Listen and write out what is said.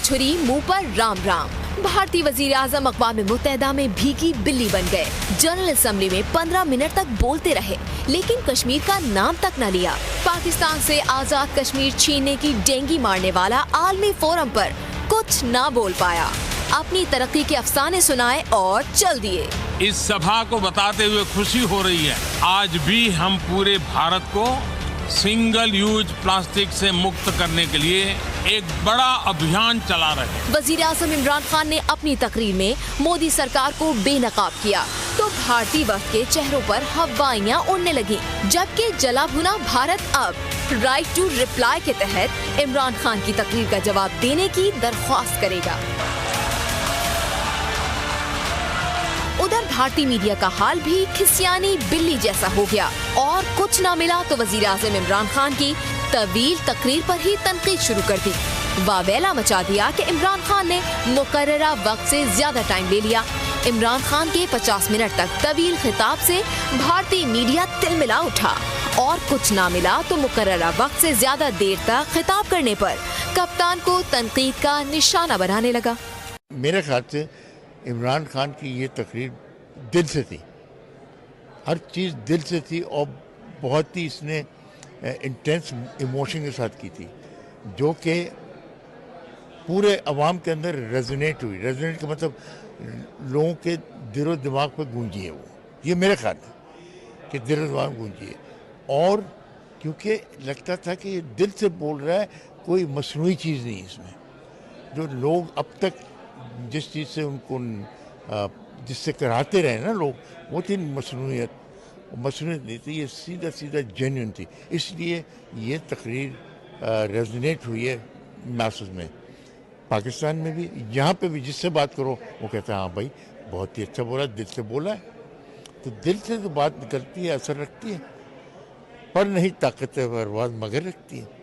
छुरी मुंह पर राम राम। भारतीय वजीर आजम अक़वाम मुत्तहिदा में भीगी बिल्ली बन गए। जनरल असेंबली में 15 मिनट तक बोलते रहे, लेकिन कश्मीर का नाम तक न लिया। पाकिस्तान से आजाद कश्मीर छीनने की डेंगी मारने वाला आलमी फोरम पर कुछ न बोल पाया। अपनी तरक्की के अफसाने सुनाए और चल दिए। इस सभा को बताते हुए खुशी हो रही है, आज भी हम पूरे भारत को सिंगल यूज प्लास्टिक से मुक्त करने के लिए एक बड़ा अभियान चला रहे हैं। वजीर आज़म इमरान खान ने अपनी तकरीर में मोदी सरकार को बेनकाब किया तो भारतीय वफद के चेहरों पर हवाइयां उड़ने लगी, जबकि जला भुना भारत अब राइट टू रिप्लाई के तहत इमरान खान की तकरीर का जवाब देने की दरख्वास्त करेगा। उधर भारतीय मीडिया का हाल भी खिसियानी बिल्ली जैसा हो गया और कुछ ना मिला तो वजीर आज़म इमरान खान की तवील तकरीर पर ही तनकीद शुरू कर दी। वावेला मचा दिया कि इमरान खान ने मुकर्ररा वक्त से ज्यादा टाइम ले लिया। इमरान खान के 50 मिनट तक तवील खिताब से भारतीय मीडिया तिलमिला उठा और कुछ ना मिला तो मुकर्ररा वक्त से ज्यादा देर तक खिताब करने पर कप्तान को तनकीद का निशाना बनाने लगा। मेरे ख्याल से इमरान खान की ये तकरीर दिल से थी, हर चीज़ दिल से थी और बहुत ही इसने इंटेंस इमोशन के साथ की थी, जो कि पूरे अवाम के अंदर रेजोनेट हुई। रेजोनेट का मतलब लोगों के दिलो दिमाग पर गूंजी है वो, ये मेरे ख्याल है कि दिलो दिमाग गूंजी है। और क्योंकि लगता था कि ये दिल से बोल रहा है, कोई मसनूई चीज़ नहीं इसमें। जो लोग अब तक जिस चीज़ से उनको जिससे कराते रहे ना लोग, वो थी मसनूइयत। मसनूइयत नहीं थी, ये सीधा सीधा जेन्युइन थी। इसलिए ये तकरीर रेजोनेट हुई है मैसेज में। पाकिस्तान में भी, यहाँ पे भी जिससे बात करो वो कहता है हाँ भाई बहुत ही अच्छा बोला, दिल से बोला है। तो दिल से तो बात निकलती है, असर रखती है, पर नहीं ताकत परवाज़ मगर रखती है।